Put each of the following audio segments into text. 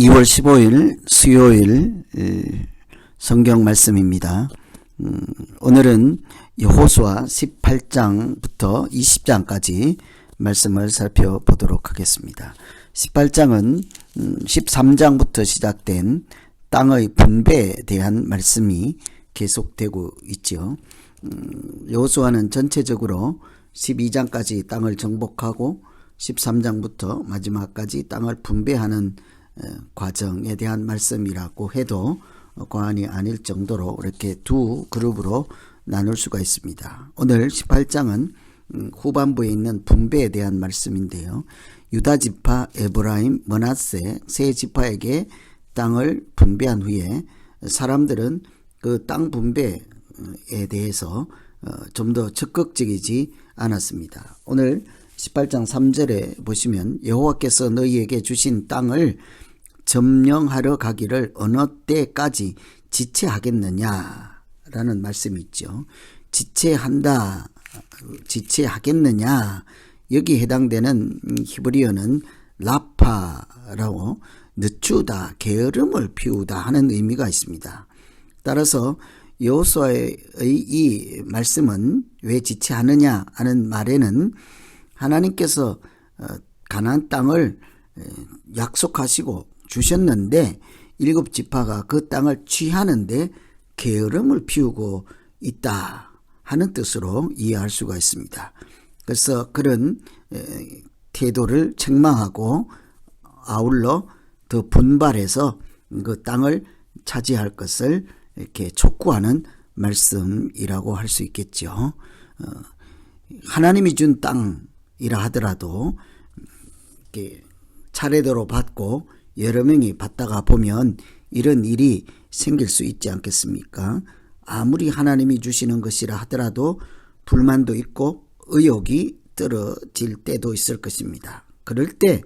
2월 15일 수요일 성경 말씀입니다. 오늘은 여호수아 18장부터 20장까지 말씀을 살펴보도록 하겠습니다. 18장은 13장부터 시작된 땅의 분배에 대한 말씀이 계속되고 있죠. 여호수아는 전체적으로 12장까지 땅을 정복하고 13장부터 마지막까지 땅을 분배하는 과정에 대한 말씀이라고 해도 과언이 아닐 정도로 이렇게 두 그룹으로 나눌 수가 있습니다. 오늘 18장은 후반부에 있는 분배에 대한 말씀인데요. 유다 지파, 에브라임, 므낫세 세 지파에게 땅을 분배한 후에 사람들은 그 땅 분배에 대해서 좀 더 적극적이지 않았습니다. 오늘 18장 3절에 보시면 여호와께서 너희에게 주신 땅을 점령하러 가기를 어느 때까지 지체하겠느냐라는 말씀이 있죠. 지체하겠느냐, 여기 해당되는 히브리어는 라파라고 늦추다, 게으름을 피우다 하는 의미가 있습니다. 따라서 여호수아의 이 말씀은 왜 지체하느냐 하는 말에는 하나님께서 가나안 땅을 약속하시고 주셨는데 7지파가 그 땅을 취하는데 게으름을 피우고 있다 하는 뜻으로 이해할 수가 있습니다. 그래서 그런 태도를 책망하고 아울러 더 분발해서 그 땅을 차지할 것을 이렇게 촉구하는 말씀이라고 할 수 있겠죠. 하나님이 준 땅이라 하더라도 이렇게 차례대로 받고 여러 명이 받다가 보면 이런 일이 생길 수 있지 않겠습니까? 아무리 하나님이 주시는 것이라 하더라도 불만도 있고 의욕이 떨어질 때도 있을 것입니다. 그럴 때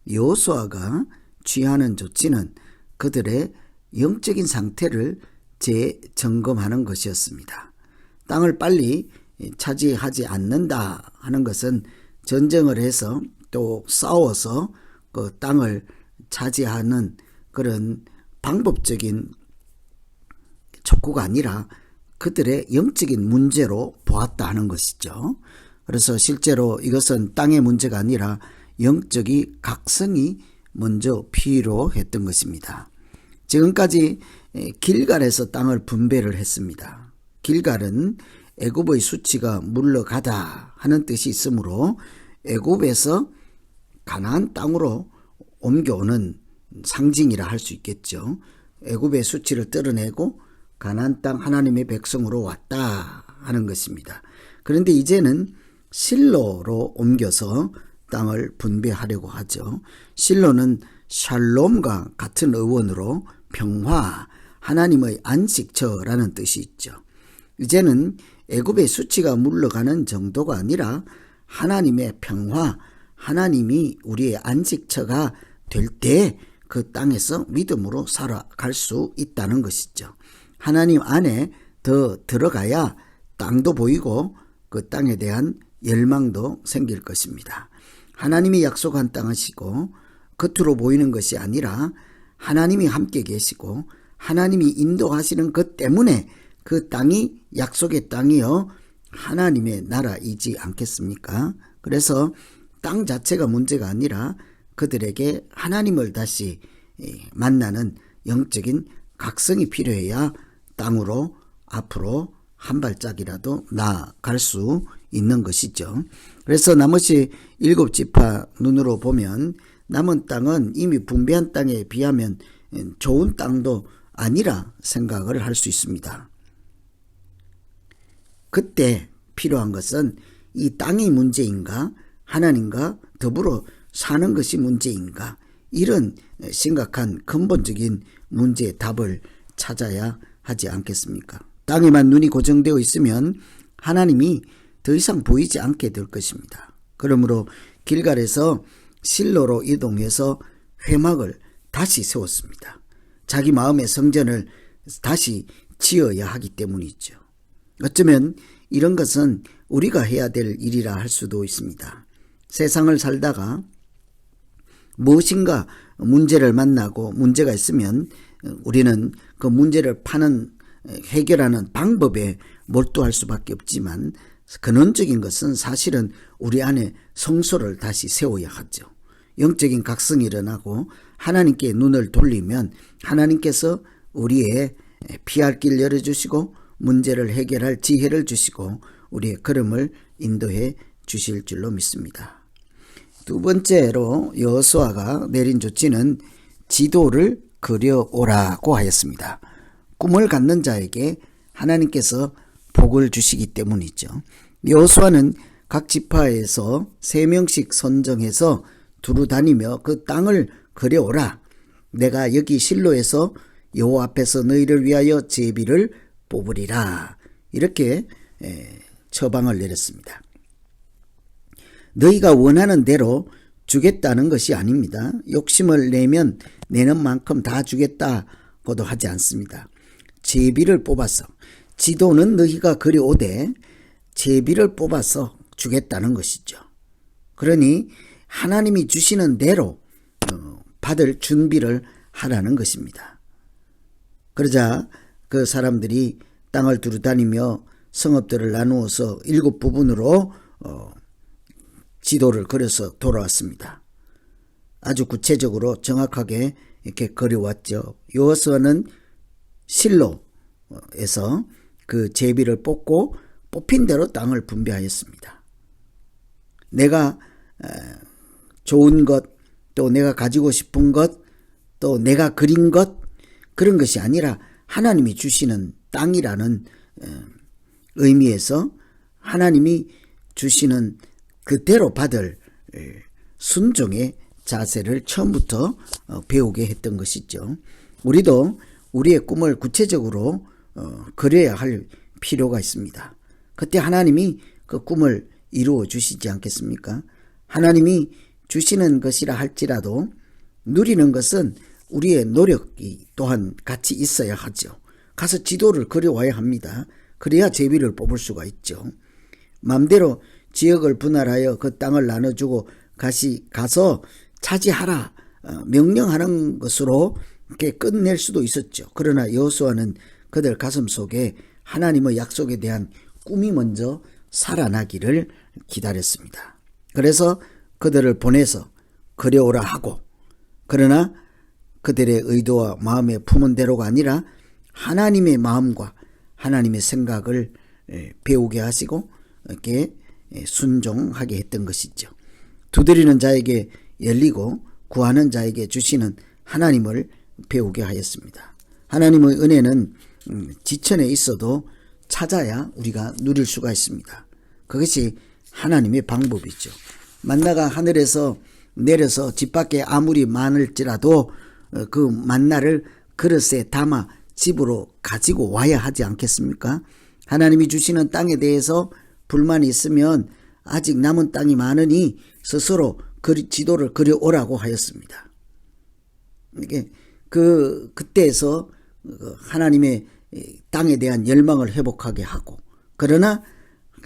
여호수아가 취하는 조치는 그들의 영적인 상태를 재점검하는 것이었습니다. 땅을 빨리 차지하지 않는다 하는 것은 전쟁을 해서 또 싸워서 그 땅을 차지하는 그런 방법적인 촉구가 아니라 그들의 영적인 문제로 보았다 하는 것이죠. 그래서 실제로 이것은 땅의 문제가 아니라 영적인 각성이 먼저 필요했던 것입니다. 지금까지 길갈에서 땅을 분배를 했습니다. 길갈은 애굽의 수치가 물러가다 하는 뜻이 있으므로 애굽에서 가나안 땅으로 옮겨오는 상징이라 할 수 있겠죠. 애굽의 수치를 떨어내고 가나안 땅 하나님의 백성으로 왔다 하는 것입니다. 그런데 이제는 실로로 옮겨서 땅을 분배하려고 하죠. 실로는 샬롬과 같은 어원으로 평화, 하나님의 안식처라는 뜻이 있죠. 이제는 애굽의 수치가 물러가는 정도가 아니라 하나님의 평화, 하나님이 우리의 안식처가 될 때 그 땅에서 믿음으로 살아갈 수 있다는 것이죠. 하나님 안에 더 들어가야 땅도 보이고 그 땅에 대한 열망도 생길 것입니다. 하나님이 약속한 땅이시고 겉으로 보이는 것이 아니라 하나님이 함께 계시고 하나님이 인도하시는 것 때문에 그 땅이 약속의 땅이요 하나님의 나라이지 않겠습니까? 그래서 땅 자체가 문제가 아니라 그들에게 하나님을 다시 만나는 영적인 각성이 필요해야 땅으로 앞으로 한 발짝이라도 나아갈 수 있는 것이죠. 그래서 나머지 7지파 눈으로 보면 남은 땅은 이미 분배한 땅에 비하면 좋은 땅도 아니라 생각을 할 수 있습니다. 그때 필요한 것은 이 땅이 문제인가 하나님과 더불어 사는 것이 문제인가 이런 심각한 근본적인 문제의 답을 찾아야 하지 않겠습니까? 땅에만 눈이 고정되어 있으면 하나님이 더 이상 보이지 않게 될 것입니다. 그러므로 길갈에서 실로로 이동해서 회막을 다시 세웠습니다. 자기 마음의 성전을 다시 지어야 하기 때문이죠. 어쩌면 이런 것은 우리가 해야 될 일이라 할 수도 있습니다. 세상을 살다가 무엇인가 문제를 만나고 문제가 있으면 우리는 그 문제를 해결하는 방법에 몰두할 수밖에 없지만 근원적인 것은 사실은 우리 안에 성소를 다시 세워야 하죠. 영적인 각성이 일어나고 하나님께 눈을 돌리면 하나님께서 우리의 피할 길 열어주시고 문제를 해결할 지혜를 주시고 우리의 걸음을 인도해 주실 줄로 믿습니다. 두 번째로 여호수아가 내린 조치는 지도를 그려오라고 하였습니다. 꿈을 갖는 자에게 하나님께서 복을 주시기 때문이죠. 여호수아는 각 지파에서 3명씩 선정해서 두루 다니며 그 땅을 그려오라. 내가 여기 실로에서 여호와 앞에서 너희를 위하여 제비를 뽑으리라. 이렇게 처방을 내렸습니다. 너희가 원하는 대로 주겠다는 것이 아닙니다. 욕심을 내면 내는 만큼 다 주겠다고도 하지 않습니다. 제비를 뽑아서 지도는 너희가 그려오되 제비를 뽑아서 주겠다는 것이죠. 그러니 하나님이 주시는 대로 받을 준비를 하라는 것입니다. 그러자 그 사람들이 땅을 두루 다니며 성읍들을 나누어서 7부분으로 지도를 그려서 돌아왔습니다. 아주 구체적으로 정확하게 이렇게 그려왔죠. 여호수아는 실로에서 그 제비를 뽑고 뽑힌 대로 땅을 분배하였습니다. 내가 좋은 것, 또 내가 가지고 싶은 것, 또 내가 그린 것, 그런 것이 아니라 하나님이 주시는 땅이라는 의미에서 하나님이 주시는 그대로 받을 순종의 자세를 처음부터 배우게 했던 것이죠. 우리도 우리의 꿈을 구체적으로 그려야 할 필요가 있습니다. 그때 하나님이 그 꿈을 이루어 주시지 않겠습니까? 하나님이 주시는 것이라 할지라도 누리는 것은 우리의 노력이 또한 같이 있어야 하죠. 가서 지도를 그려와야 합니다. 그래야 제비를 뽑을 수가 있죠. 마음대로 지역을 분할하여 그 땅을 나눠주고 가서 차지하라 명령하는 것으로 이렇게 끝낼 수도 있었죠. 그러나 여호수아는 그들 가슴 속에 하나님의 약속에 대한 꿈이 먼저 살아나기를 기다렸습니다. 그래서 그들을 보내서 그려오라 하고, 그러나 그들의 의도와 마음에 품은 대로가 아니라 하나님의 마음과 하나님의 생각을 배우게 하시고 이렇게 순종하게 했던 것이죠. 두드리는 자에게 열리고 구하는 자에게 주시는 하나님을 배우게 하였습니다. 하나님의 은혜는 지천에 있어도 찾아야 우리가 누릴 수가 있습니다. 그것이 하나님의 방법이죠. 만나가 하늘에서 내려서 집 밖에 아무리 많을지라도 그 만나를 그릇에 담아 집으로 가지고 와야 하지 않겠습니까? 하나님이 주시는 땅에 대해서 불만이 있으면 아직 남은 땅이 많으니 스스로 지도를 그려오라고 하였습니다. 이게 그때에서 하나님의 땅에 대한 열망을 회복하게 하고, 그러나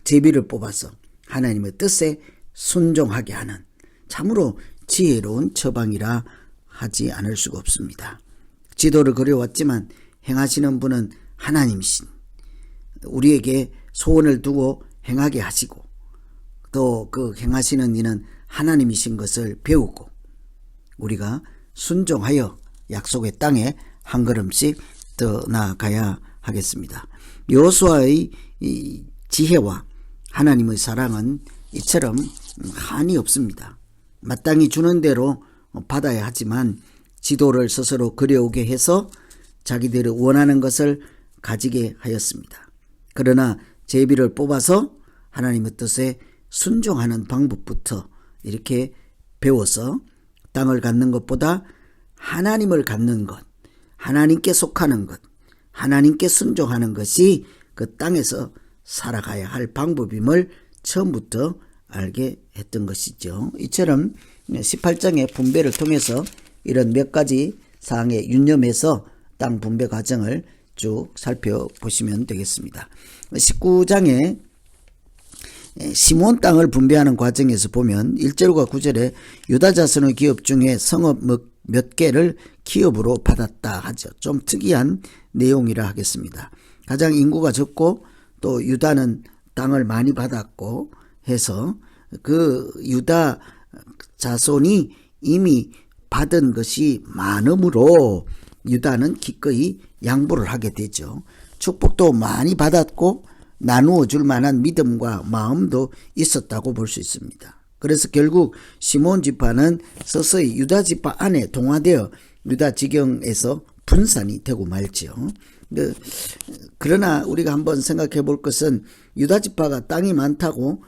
제비를 뽑아서 하나님의 뜻에 순종하게 하는 참으로 지혜로운 처방이라 하지 않을 수가 없습니다. 지도를 그려왔지만 행하시는 분은 하나님이신, 우리에게 소원을 두고 행하게 하시고 또 그 행하시는 이는 하나님이신 것을 배우고 우리가 순종하여 약속의 땅에 한 걸음씩 더 나아가야 하겠습니다. 여호수아의 지혜와 하나님의 사랑은 이처럼 한이 없습니다. 마땅히 주는 대로 받아야 하지만 지도를 스스로 그려오게 해서 자기들이 원하는 것을 가지게 하였습니다. 그러나 제비를 뽑아서 하나님의 뜻에 순종하는 방법부터 이렇게 배워서 땅을 갖는 것보다 하나님을 갖는 것, 하나님께 속하는 것, 하나님께 순종하는 것이 그 땅에서 살아가야 할 방법임을 처음부터 알게 했던 것이죠. 이처럼 18장의 분배를 통해서 이런 몇 가지 사항에 유념해서 땅 분배 과정을 쭉 살펴보시면 되겠습니다. 19장에 시몬 땅을 분배하는 과정에서 보면 1절과 9절에 유다 자손의 기업 중에 성읍 몇 개를 기업으로 받았다 하죠. 좀 특이한 내용이라 하겠습니다. 가장 인구가 적고 또 유다는 땅을 많이 받았고 해서 그 유다 자손이 이미 받은 것이 많으므로 유다는 기꺼이 양보를 하게 되죠. 축복도 많이 받았고 나누어 줄 만한 믿음과 마음도 있었다고 볼 수 있습니다. 그래서 결국 시몬 지파는 서서히 유다 지파 안에 동화되어 유다 지경에서 분산이 되고 말지요. 그러나 우리가 한번 생각해 볼 것은 유다 지파가 땅이 많다고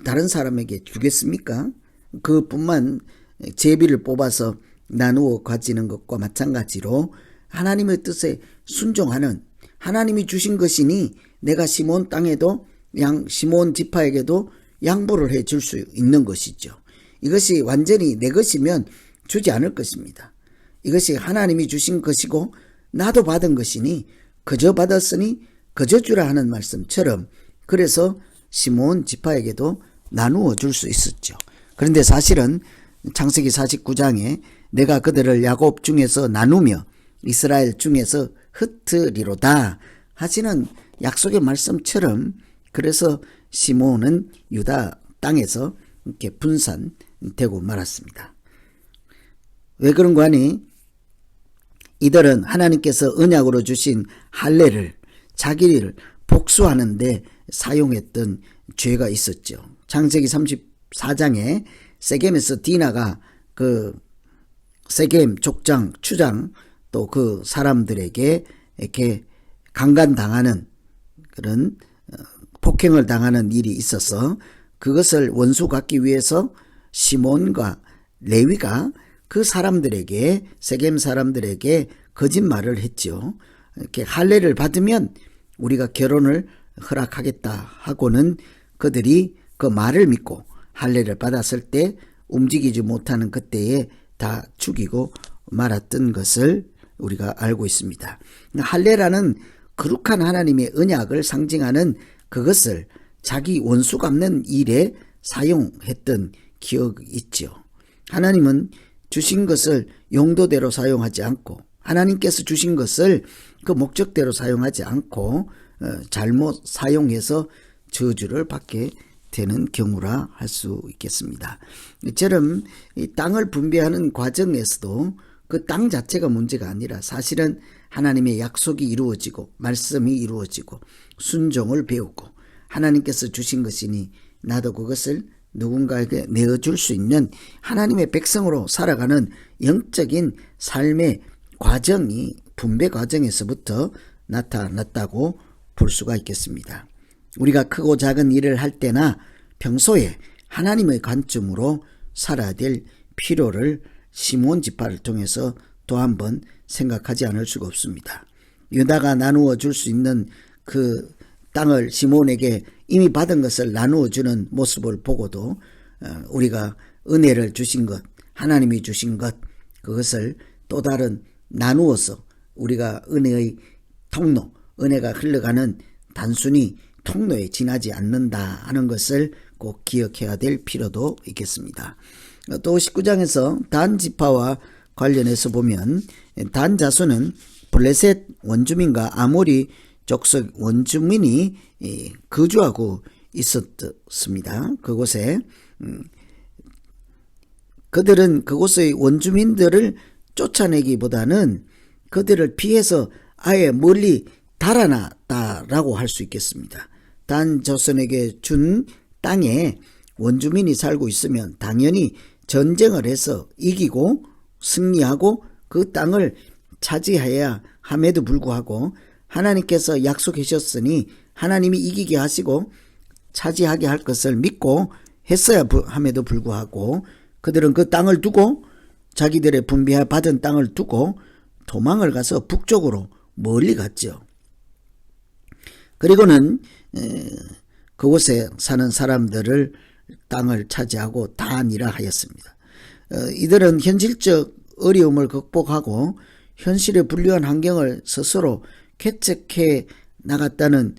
다른 사람에게 주겠습니까? 그뿐만 제비를 뽑아서 나누어 가지는 것과 마찬가지로 하나님의 뜻에 순종하는, 하나님이 주신 것이니 내가 시몬 땅에도 시몬 지파에게도 양보를 해 줄 수 있는 것이죠. 이것이 완전히 내 것이면 주지 않을 것입니다. 이것이 하나님이 주신 것이고 나도 받은 것이니 그저 받았으니 그저 주라 하는 말씀처럼 그래서 시몬 지파에게도 나누어 줄 수 있었죠. 그런데 사실은 창세기 49장에 내가 그들을 야곱 중에서 나누며 이스라엘 중에서 흩으리로다 하시는 약속의 말씀처럼 그래서 시몬은 유다 땅에서 이렇게 분산되고 말았습니다. 왜 그런가 하니 이들은 하나님께서 언약으로 주신 할례를 자기를 복수하는 데 사용했던 죄가 있었죠. 창세기 34장에 세겜에서 디나가 그 세겜 족장, 추장 또 그 사람들에게 이렇게 강간당하는 그런 폭행을 당하는 일이 있어서 그것을 원수 갚기 위해서 시몬과 레위가 그 사람들에게 세겜 사람들에게 거짓말을 했죠. 이렇게 할례를 받으면 우리가 결혼을 허락하겠다 하고는 그들이 그 말을 믿고 할례를 받았을 때 움직이지 못하는 그때에 다 죽이고 말았던 것을 우리가 알고 있습니다. 할례라는 거룩한 하나님의 언약을 상징하는 그것을 자기 원수 갚는 일에 사용했던 기억이 있죠. 하나님은 주신 것을 용도대로 사용하지 않고 하나님께서 주신 것을 그 목적대로 사용하지 않고 잘못 사용해서 저주를 받게 되는 경우라 할 수 있겠습니다. 이처럼 이 땅을 분배하는 과정에서도 그 땅 자체가 문제가 아니라 사실은 하나님의 약속이 이루어지고 말씀이 이루어지고 순종을 배우고 하나님께서 주신 것이니 나도 그것을 누군가에게 내어줄 수 있는 하나님의 백성으로 살아가는 영적인 삶의 과정이 분배 과정에서부터 나타났다고 볼 수가 있겠습니다. 우리가 크고 작은 일을 할 때나 평소에 하나님의 관점으로 살아야 될 필요를 시몬 지파를 통해서 또 한 번 생각하지 않을 수가 없습니다. 유다가 나누어 줄 수 있는 그 땅을 시몬에게 이미 받은 것을 나누어 주는 모습을 보고도 우리가 은혜를 주신 것, 하나님이 주신 것, 그것을 또 다른 나누어서 우리가 은혜의 통로, 은혜가 흘러가는 단순히 통로에 지나지 않는다 하는 것을 꼭 기억해야 될 필요도 있겠습니다. 또 19장에서 단 지파와 관련해서 보면 단 자손은 블레셋 원주민과 아모리 족속 원주민이 거주하고 있었습니다. 그곳에 그들은 그곳의 원주민들을 쫓아내기보다는 그들을 피해서 아예 멀리 달아났다라고 할 수 있겠습니다. 단 자손에게 준 땅에 원주민이 살고 있으면 당연히 전쟁을 해서 이기고 승리하고 그 땅을 차지해야 함에도 불구하고 하나님께서 약속하셨으니 하나님이 이기게 하시고 차지하게 할 것을 믿고 했어야 함에도 불구하고 그들은 그 땅을 두고 자기들의 분배받은 땅을 두고 도망을 가서 북쪽으로 멀리 갔죠. 그리고는 그곳에 사는 사람들을 땅을 차지하고 단이라 하였습니다. 이들은 현실적 어려움을 극복하고 현실에 불리한 환경을 스스로 개척해 나갔다는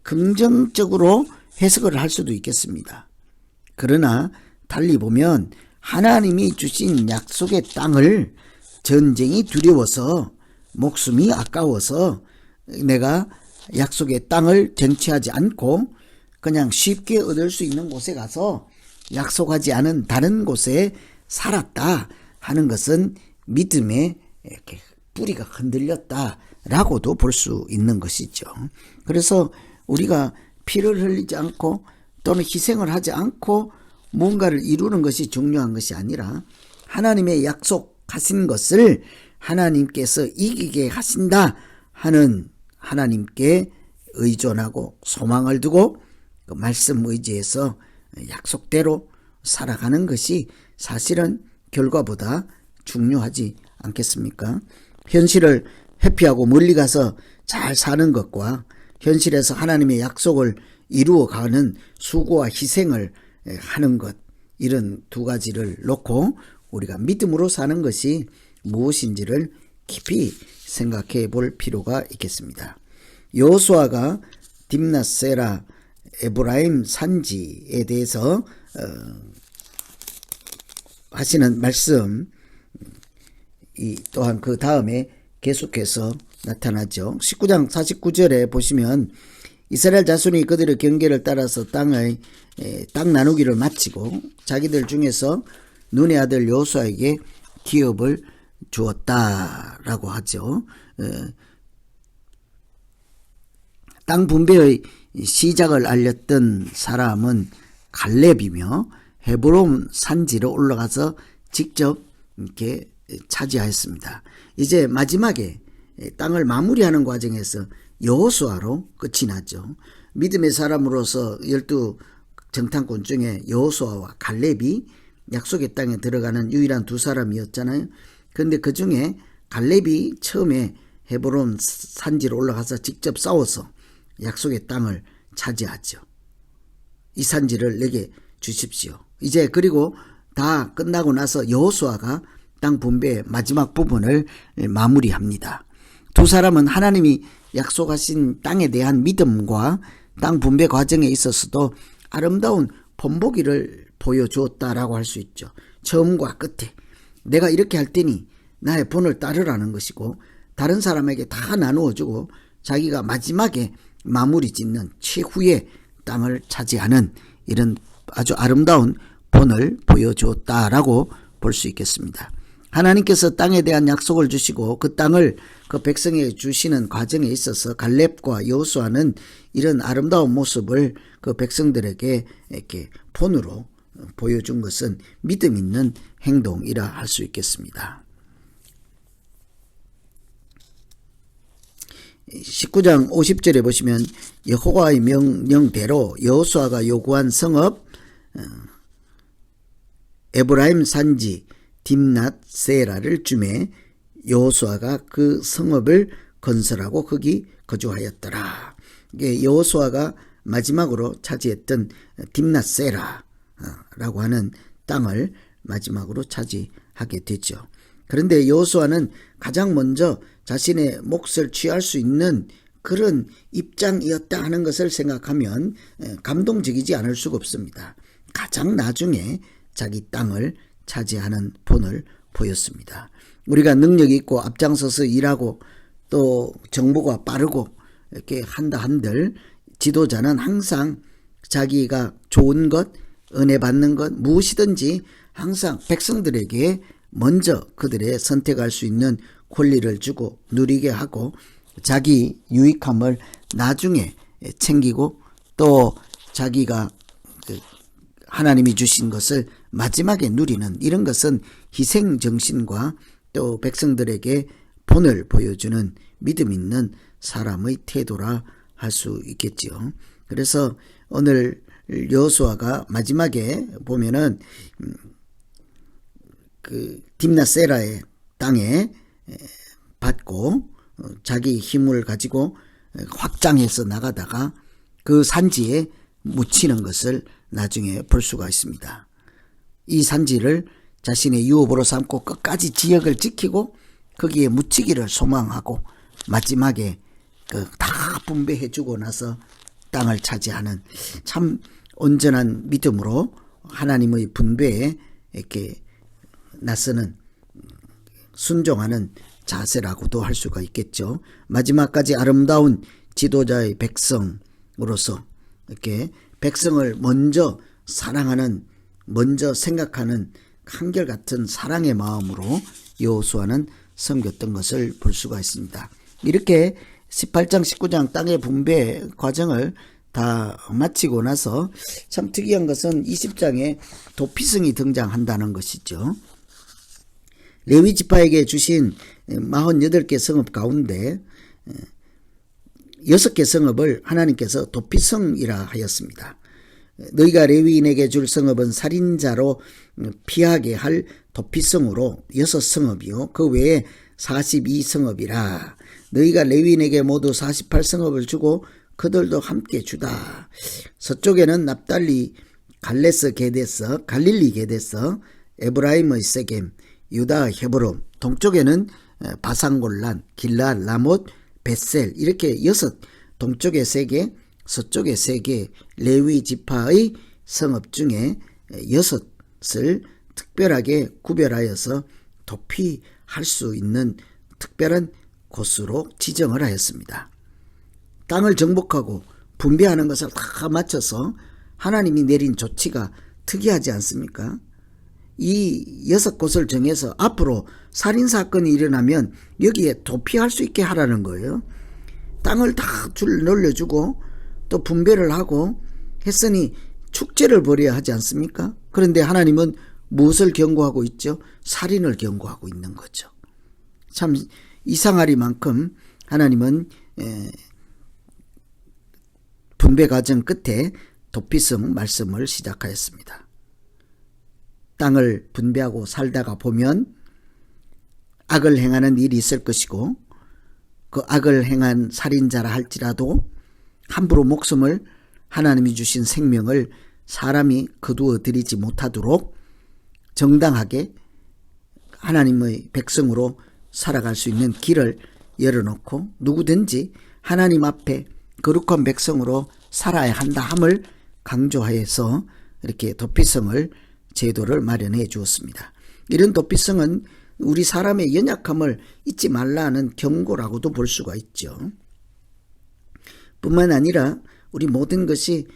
긍정적으로 해석을 할 수도 있겠습니다. 그러나 달리 보면 하나님이 주신 약속의 땅을 전쟁이 두려워서 목숨이 아까워서 내가 약속의 땅을 쟁취하지 않고 그냥 쉽게 얻을 수 있는 곳에 가서 약속하지 않은 다른 곳에 살았다 하는 것은 믿음의 이렇게 뿌리가 흔들렸다라고도 볼 수 있는 것이죠. 그래서 우리가 피를 흘리지 않고 또는 희생을 하지 않고 무언가를 이루는 것이 중요한 것이 아니라 하나님의 약속하신 것을 하나님께서 이기게 하신다 하는 하나님께 의존하고 소망을 두고 그 말씀 의지에서 약속대로 살아가는 것이 사실은 결과보다 중요하지 않겠습니까? 현실을 회피하고 멀리 가서 잘 사는 것과 현실에서 하나님의 약속을 이루어가는 수고와 희생을 하는 것, 이런 두 가지를 놓고 우리가 믿음으로 사는 것이 무엇인지를 깊이 생각해 볼 필요가 있겠습니다. 여호수아가 딥낫세라 에브라임 산지에 대해서 하시는 말씀, 또한 그 다음에 계속해서 나타나죠. 19장 49절에 보시면 이스라엘 자손이 그들의 경계를 따라서 땅 나누기를 마치고 자기들 중에서 눈의 아들 여호수아에게 기업을 주었다라고 하죠. 땅 분배의 시작을 알렸던 사람은 갈렙이며 헤브론 산지로 올라가서 직접 이렇게 차지하였습니다. 이제 마지막에 땅을 마무리하는 과정에서 여호수아로 끝이 나죠. 믿음의 사람으로서 12 정탐꾼 중에 여호수아와 갈렙이 약속의 땅에 들어가는 유일한 두 사람이었잖아요. 그런데 그 중에 갈렙이 처음에 헤브론 산지로 올라가서 직접 싸워서 약속의 땅을 차지하죠. 이 산지를 내게 주십시오. 이제 그리고 다 끝나고 나서 여호수아가 땅 분배의 마지막 부분을 마무리합니다. 두 사람은 하나님이 약속하신 땅에 대한 믿음과 땅 분배 과정에 있어서도 아름다운 본보기를 보여주었다라고 할 수 있죠. 처음과 끝에 내가 이렇게 할 테니 나의 본을 따르라는 것이고, 다른 사람에게 다 나누어주고 자기가 마지막에 마무리 짓는 최후의 땅을 차지하는 이런 아주 아름다운 본을 보여주었다라고 볼 수 있겠습니다. 하나님께서 땅에 대한 약속을 주시고 그 땅을 그 백성에게 주시는 과정에 있어서 갈렙과 여호수아는 이런 아름다운 모습을 그 백성들에게 이렇게 본으로 보여준 것은 믿음 있는 행동이라 할 수 있겠습니다. 19장 50절에 보시면 여호와의 명령대로 여호수아가 요구한 성읍 에브라임 산지 딥낫세라를 주매 여호수아가 그 성읍을 건설하고 거기 거주하였더라. 이게 여호수아가 마지막으로 차지했던 딥낫세라라고 하는 땅을 마지막으로 차지하게 되죠. 그런데 여호수아는 가장 먼저 자신의 몫을 취할 수 있는 그런 입장이었다 하는 것을 생각하면 감동적이지 않을 수가 없습니다. 가장 나중에 자기 땅을 차지하는 본을 보였습니다. 우리가 능력이 있고 앞장서서 일하고 또 정보가 빠르고 이렇게 한다 한들 지도자는 항상 자기가 좋은 것, 은혜 받는 것 무엇이든지 항상 백성들에게 먼저 그들의 선택할 수 있는 권리를 주고 누리게 하고 자기 유익함을 나중에 챙기고 또 자기가 하나님이 주신 것을 마지막에 누리는 이런 것은 희생정신과 또 백성들에게 본을 보여주는 믿음 있는 사람의 태도라 할 수 있겠지요. 그래서 오늘 여호수아가 마지막에 보면은 그 딥낫세라의 땅에 받고 자기 힘을 가지고 확장해서 나가다가 그 산지에 묻히는 것을 나중에 볼 수가 있습니다. 이 산지를 자신의 유업으로 삼고 끝까지 지역을 지키고 거기에 묻히기를 소망하고 마지막에 다 분배해주고 나서 땅을 차지하는 참 온전한 믿음으로 하나님의 분배에 이렇게 나서는 순종하는 자세라고도 할 수가 있겠죠. 마지막까지 아름다운 지도자의 백성으로서 이렇게 백성을 먼저 사랑하는, 먼저 생각하는 한결같은 사랑의 마음으로 여호수아는 섬겼던 것을 볼 수가 있습니다. 이렇게 18장 19장 땅의 분배 과정을 다 마치고 나서 참 특이한 것은 20장에 도피성이 등장한다는 것이죠. 레위 지파에게 주신 48개 성읍 가운데 6개 성읍을 하나님께서 도피성이라 하였습니다. 너희가 레위인에게 줄 성읍은 살인자로 피하게 할 도피성으로 6성읍이요 그 외에 42성읍이라. 너희가 레위인에게 모두 48성읍을 주고 그들도 함께 주다. 서쪽에는 납달리 갈레스 게데스, 갈릴리 게데스, 에브라임의 세겜, 유다 헤브론, 동쪽에는 바산골란, 길라, 라못, 벳셀, 이렇게 6, 동쪽에 3개, 서쪽에 3개 레위 지파의 성읍 중에 6을 특별하게 구별하여서 도피할 수 있는 특별한 곳으로 지정을 하였습니다. 땅을 정복하고 분배하는 것을 다 맞춰서 하나님이 내린 조치가 특이하지 않습니까? 이 6곳을 정해서 앞으로 살인사건이 일어나면 여기에 도피할 수 있게 하라는 거예요. 땅을 다 늘려주고 또 분배를 하고 했으니 축제를 벌여야 하지 않습니까? 그런데 하나님은 무엇을 경고하고 있죠? 살인을 경고하고 있는 거죠. 참 이상하리만큼 하나님은 분배 과정 끝에 도피성 말씀을 시작하였습니다. 땅을 분배하고 살다가 보면 악을 행하는 일이 있을 것이고 그 악을 행한 살인자라 할지라도 함부로 목숨을, 하나님이 주신 생명을 사람이 거두어 들이지 못하도록 정당하게 하나님의 백성으로 살아갈 수 있는 길을 열어놓고 누구든지 하나님 앞에 거룩한 백성으로 살아야 한다 함을 강조하여서 이렇게 도피성을 제도를 마련해 주었습니다. 이런 도피성은 우리 사람의 연약함을 잊지 말라는 경고라고도 볼 수가 있죠. 뿐만 아니라 우리 모든 것이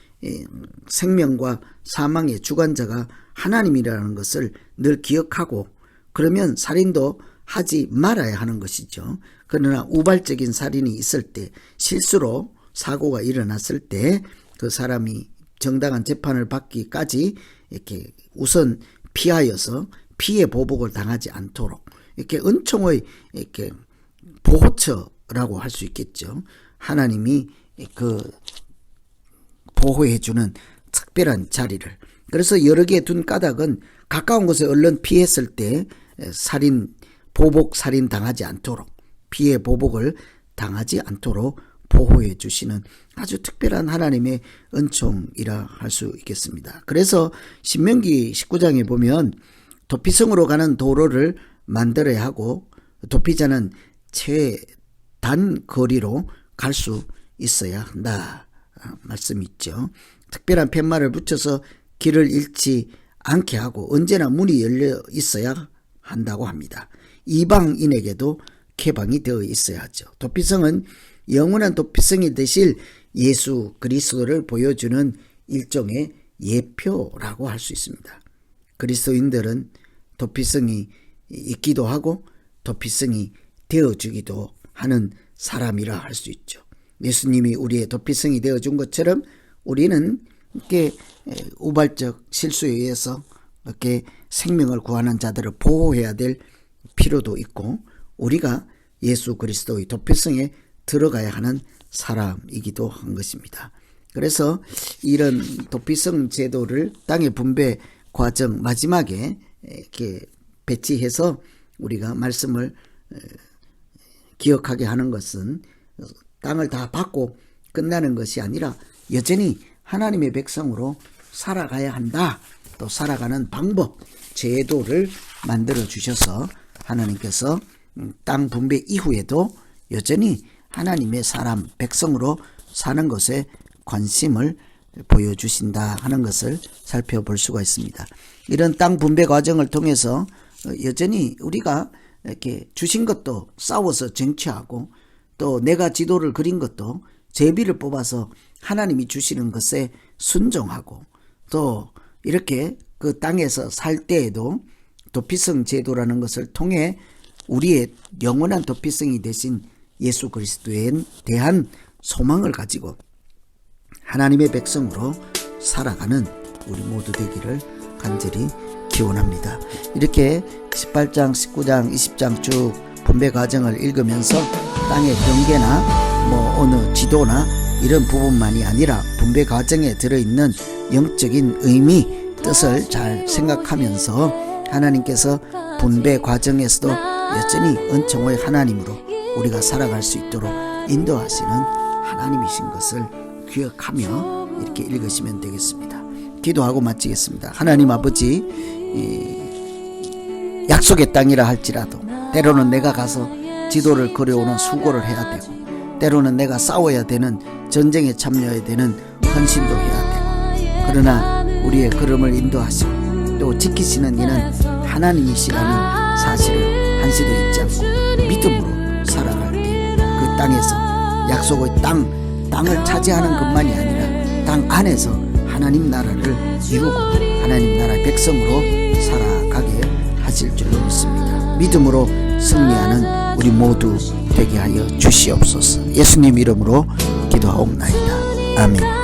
생명과 사망의 주관자가 하나님이라는 것을 늘 기억하고 그러면 살인도 하지 말아야 하는 것이죠. 그러나 우발적인 살인이 있을 때, 실수로 사고가 일어났을 때 그 사람이 정당한 재판을 받기까지 이렇게 우선 피하여서 피해 보복을 당하지 않도록 이렇게 은총의 이렇게 보호처라고 할 수 있겠죠. 하나님이 그 보호해주는 특별한 자리를. 그래서 여러 개 둔 까닭은 가까운 곳에 얼른 피했을 때 보복 살인 당하지 않도록, 피해 보복을 당하지 않도록 보호해 주시는 아주 특별한 하나님의 은총이라 할 수 있겠습니다. 그래서 신명기 19장에 보면 도피성으로 가는 도로를 만들어야 하고 도피자는 최단 거리로 갈 수 있어야 한다 말씀이 있죠. 특별한 팻말을 붙여서 길을 잃지 않게 하고 언제나 문이 열려 있어야 한다고 합니다. 이방인에게도 개방이 되어 있어야 하죠. 도피성은 영원한 도피성이 되실 예수 그리스도를 보여주는 일종의 예표라고 할 수 있습니다. 그리스도인들은 도피성이 있기도 하고 도피성이 되어주기도 하는 사람이라 할 수 있죠. 예수님이 우리의 도피성이 되어준 것처럼 우리는 이렇게 우발적 실수에 의해서 이렇게 생명을 구하는 자들을 보호해야 될 필요도 있고 우리가 예수 그리스도의 도피성에 들어가야 하는 사람이기도 한 것입니다. 그래서 이런 도피성 제도를 땅의 분배 과정 마지막에 이렇게 배치해서 우리가 말씀을 기억하게 하는 것은 땅을 다 받고 끝나는 것이 아니라 여전히 하나님의 백성으로 살아가야 한다. 또 살아가는 방법, 제도를 만들어 주셔서 하나님께서 땅 분배 이후에도 여전히 하나님의 사람, 백성으로 사는 것에 관심을 보여주신다 하는 것을 살펴볼 수가 있습니다. 이런 땅 분배 과정을 통해서 여전히 우리가 이렇게 주신 것도 싸워서 쟁취하고 또 내가 지도를 그린 것도 제비를 뽑아서 하나님이 주시는 것에 순종하고 또 이렇게 그 땅에서 살 때에도 도피성 제도라는 것을 통해 우리의 영원한 도피성이 되신 예수 그리스도에 대한 소망을 가지고 하나님의 백성으로 살아가는 우리 모두 되기를 간절히 기원합니다. 이렇게 18장, 19장, 20장 쭉 분배 과정을 읽으면서 땅의 경계나 어느 지도나 이런 부분만이 아니라 분배 과정에 들어있는 영적인 의미, 뜻을 잘 생각하면서 하나님께서 분배 과정에서도 여전히 은총의 하나님으로 우리가 살아갈 수 있도록 인도하시는 하나님이신 것을 기억하며 이렇게 읽으시면 되겠습니다. 기도하고 마치겠습니다. 하나님 아버지, 약속의 땅이라 할지라도 때로는 내가 가서 지도를 그려오는 수고를 해야 되고 때로는 내가 싸워야 되는 전쟁에 참여해야 되는 헌신도 해야 되고 그러나 우리의 걸음을 인도하시고 또 지키시는 이는 하나님이시라는 사실을 한시도 잊지 않고 믿음으로 살아갈 때 그 땅에서 약속의 땅을 차지하는 것만이 아니라 땅 안에서 하나님 나라를 이루고 하나님 나라의 백성으로 살아가게 하실 줄로 믿습니다. 믿음으로 승리하는 우리 모두 되게 하여 주시옵소서. 예수님 이름으로 기도하옵나이다. 아멘.